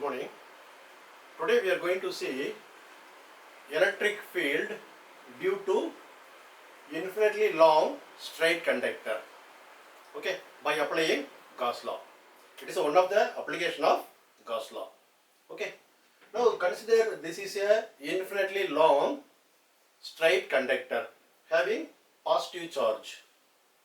Good morning. Today we are going to see electric field due to infinitely long straight conductor. Okay, by applying Gauss law. It is one of the application of Gauss law. Okay. Now consider this is a infinitely long straight conductor having positive charge.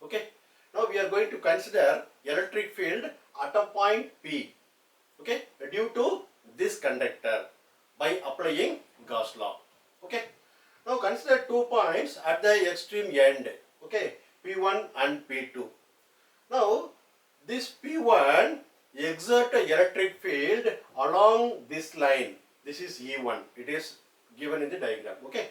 Okay. Now we are going to consider electric field at a point P. Okay, due to this conductor by applying Gauss law. Okay, now consider 2 points at the extreme end. Okay, P1 and P2. Now this P1 exert a electric field along this line. This is E1. It is given in the diagram. Okay,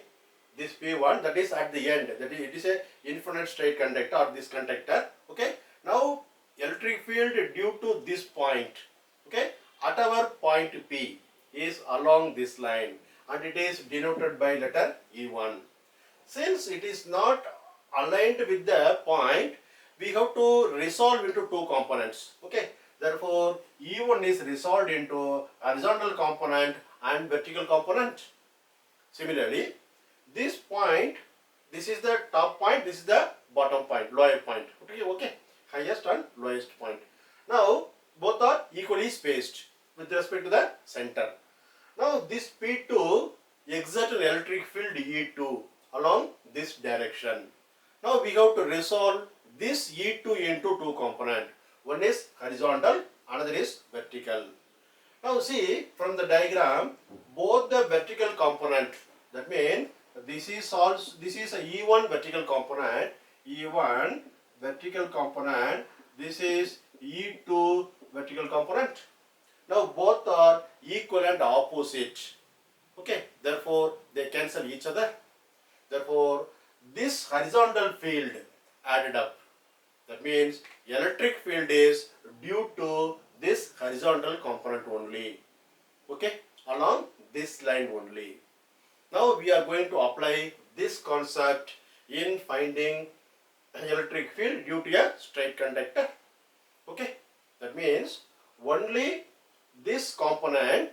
this P1 that is at the end. That is, it is a infinite straight conductor or this conductor. Okay, now electric field due to this point. Okay, at our point P is along this line and it is denoted by letter E1. Since it is not aligned with the point, we have to resolve into two components. Okay, therefore E1 is resolved into horizontal component and vertical component. Similarly, this point, this is the top point, this is the bottom point, lower point. Okay, highest and lowest point. Now both are equally spaced with respect to the center. Now this P2 exerts an electric field E2 along this direction. Now we have to resolve this E2 into two components. One is horizontal, another is vertical. Now see from the diagram, both the vertical component, that means this is a E1 vertical component, E1 vertical component, this is E2 vertical component. Now both are equal and opposite. Okay, therefore they cancel each other. Therefore this horizontal field added up. That means electric field is due to this horizontal component only. Okay, along this line only. Now we are going to apply this concept in finding electric field due to a straight conductor. Okay, that means only this component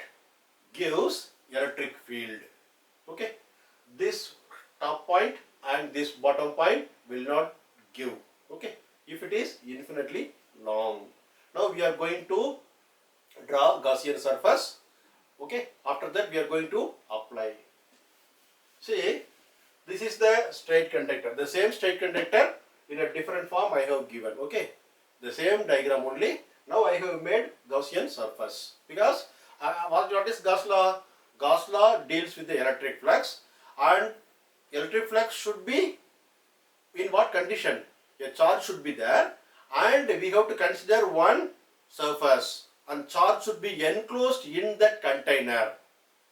gives electric field. Okay, this top point and this bottom point will not give. Okay, if it is infinitely long. Now we are going to draw Gaussian surface. Okay, after that we are going to apply. See, this is the straight conductor. The same straight conductor in a different form I have given. Okay, the same diagram only. Now I have made Gaussian surface because what is Gauss law? Gauss law deals with the electric flux, and electric flux should be in what condition? A charge should be there and we have to consider one surface and charge should be enclosed in that container.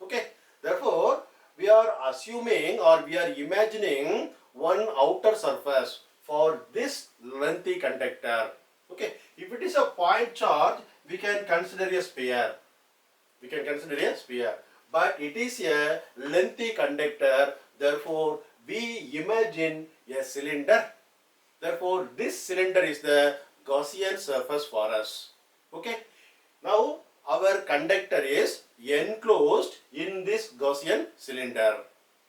Okay, therefore we are assuming or we are imagining one outer surface for this lengthy conductor. Okay, if it is a point charge, we can consider a sphere. But it is a lengthy conductor, therefore we imagine a cylinder. Therefore this cylinder is the Gaussian surface for us. Okay, now our conductor is enclosed in this Gaussian cylinder.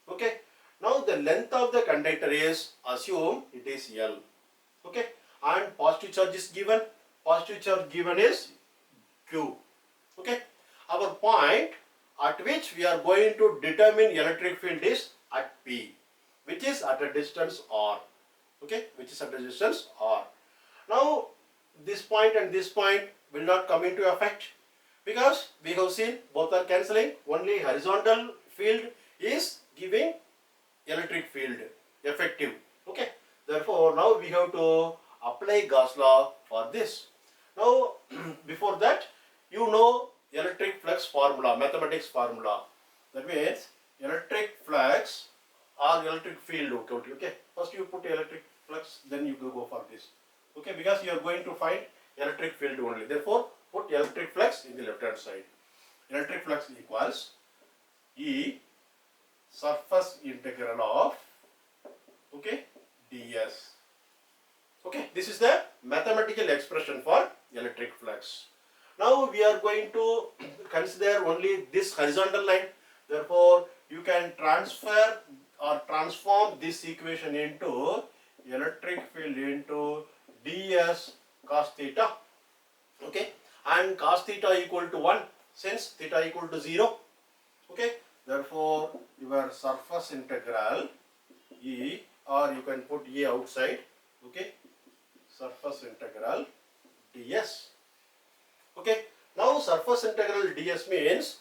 Okay, now the length of the conductor is, assume it is L. Okay, and positive charge is given. Positive charge given is Q. Okay, our point at which we are going to determine electric field is at P, which is at a distance R. Okay, which is at a distance R. Now this point and this point will not come into effect because we have seen both are cancelling. Only horizontal field is giving electric field effective. Okay, therefore now we have to apply Gauss law for this. Now before that, you know electric flux formula, mathematics formula. That means electric flux or electric field. Okay, first you put electric flux, then you go for this. Okay, because you are going to find electric field only. Therefore put electric flux in the left hand side. Electric flux equals E surface integral of, okay, ds. Okay, this is the mathematical expression for electric flux. Now we are going to consider only this horizontal line. Therefore, you can transfer or transform this equation into electric field into ds cos theta. Okay, and cos theta equal to 1 since theta equal to 0. Okay, therefore your surface integral E, or you can put E outside. Okay, surface integral ds. Okay, now surface integral ds means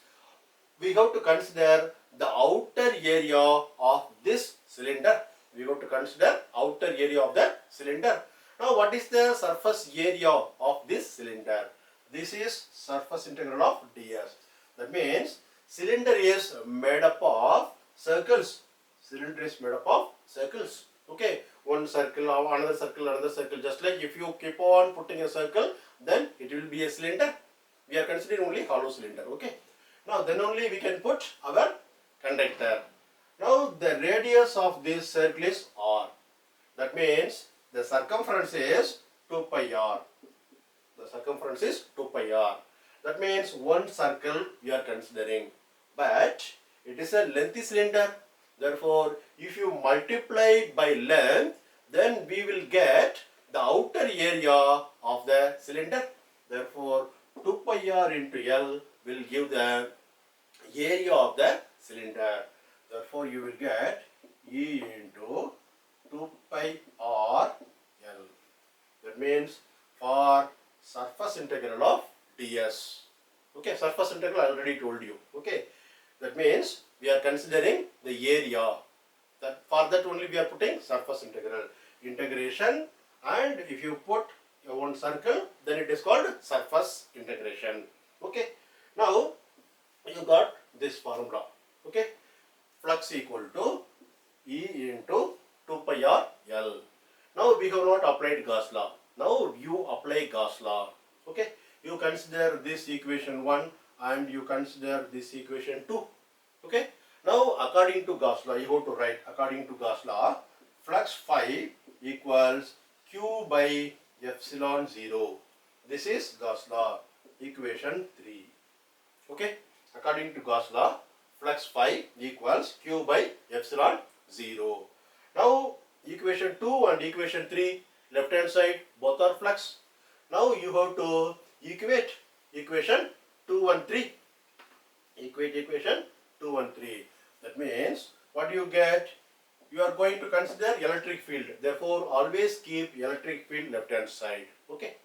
we have to consider the outer area of this cylinder. We have to consider outer area of the cylinder. Now what is the surface area of this cylinder? This is surface integral of ds. That means cylinder is made up of circles. Cylinder is made up of circles. Okay, one circle, another circle, another circle. Just like if you keep on putting a circle, then it will be a cylinder. We are considering only hollow cylinder. Okay. Now then only we can put our conductor. Now the radius of this circle is r. That means the circumference is 2 pi r. The circumference is 2 pi r. That means one circle we are considering. But it is a lengthy cylinder. Therefore, if you multiply by length, then we will get the outer area of the cylinder. Therefore, 2 pi r into L will give the area of the cylinder. Therefore, you will get E into 2 pi r L. That means for surface integral of ds. Okay, surface integral I already told you. Okay, that means we are considering the area. That for that only we are putting surface integral. Integration, and if you put one circle, then it is called surface integration. Okay, now you got this formula. Okay, flux equal to E into 2 pi r L. Now we have not applied Gauss law. Now you apply Gauss law. Okay, you consider this equation 1 and you consider this equation 2. Okay, now according to Gauss law, you have to write according to Gauss law, flux phi equals Q by epsilon 0. This is Gauss law, equation 3. Okay, according to Gauss law, flux phi equals Q by epsilon 0. Now equation 2 and equation 3, left hand side both are flux. Now you have to equate equation 2 and 3. Equate equation 2 and 3. That means what do you get? You are going to consider electric field. Therefore, always keep electric field left hand side. Okay.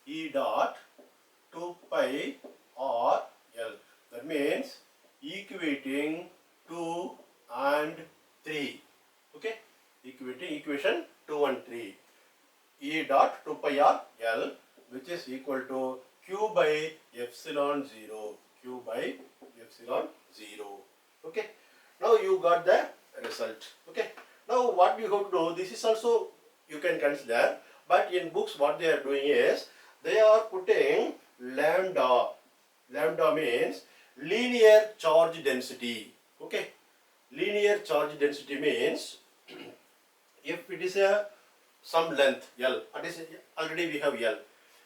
E dot 2 pi r L. That means equating 2 and 3. Okay. Equating equation 2 and 3. E dot 2 pi r L, which is equal to Q by epsilon 0. Q by epsilon 0. Okay. Now you got the result. Okay. Now what you have to do, this is also you can consider, but in books what they are doing is they are putting lambda. Lambda means linear charge density. Okay. Linear charge density means if it is a some length L, already we have L.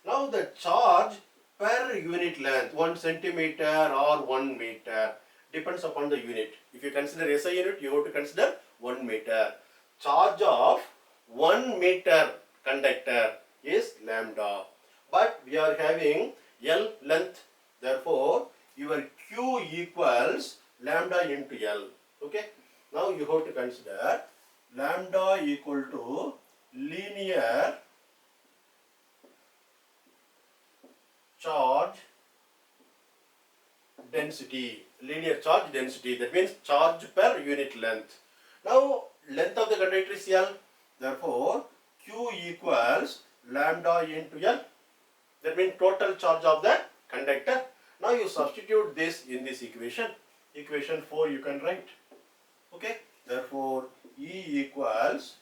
Now the charge per unit length, 1 centimeter or 1 meter, depends upon the unit. If you consider SI unit, you have to consider 1 meter. Charge of 1 meter conductor is lambda. But we are having L length. Therefore, your Q equals lambda into L. Okay. Now you have to consider lambda equal to linear charge density. Linear charge density. That means charge per unit length. Now length of the conductor is L. Therefore, Q equals lambda into L. That means total charge of the conductor. Now you substitute this in this equation. Equation 4 you can write. Okay. Therefore, E equals,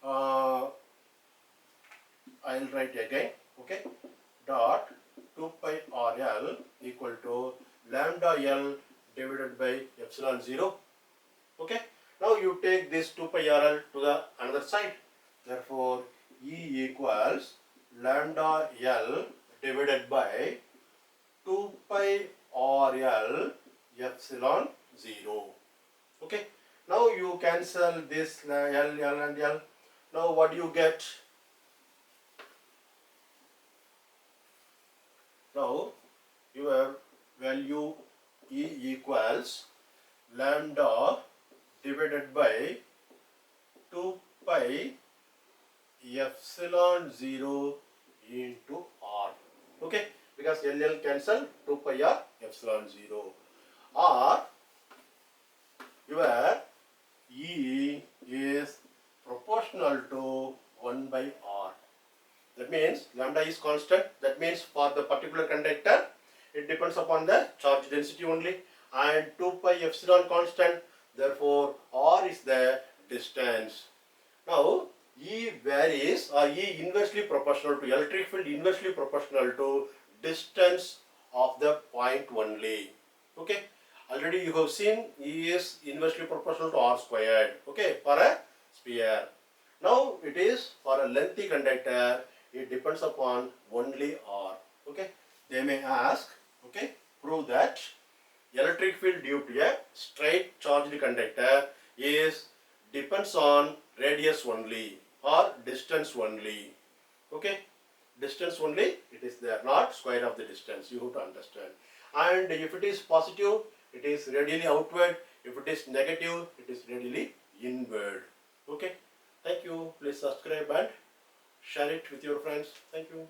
I will write again. Okay. Dot 2 pi r L equal to lambda L divided by epsilon 0. Okay. Now you take this 2 pi r L to the another side. Therefore, E equals lambda L divided by 2 pi RL epsilon 0. Okay. Now you cancel this L and L. Now what do you get? Now your value E equals lambda divided by 2 pi epsilon 0 into R. Okay, because LL cancel 2 pi R epsilon 0. Or your E is proportional to 1 by R. That means lambda is constant. That means for the particular conductor, it depends upon the charge density only, and 2 pi epsilon constant. Therefore, R is the distance. Now, E varies, or E inversely proportional to electric field, inversely proportional to distance of the point only. Okay. Already you have seen E is inversely proportional to R squared. Okay, for a sphere. Now it is for a lengthy conductor. It depends upon only R. Okay. They may ask. Okay. Prove that electric field due to a straight charged conductor is depends on radius only or distance only. Okay. Distance only, it is there, not square of the distance. You have to understand. And if it is positive, it is radially outward. If it is negative, it is radially inward. Okay. Thank you. Please subscribe and share it with your friends. Thank you.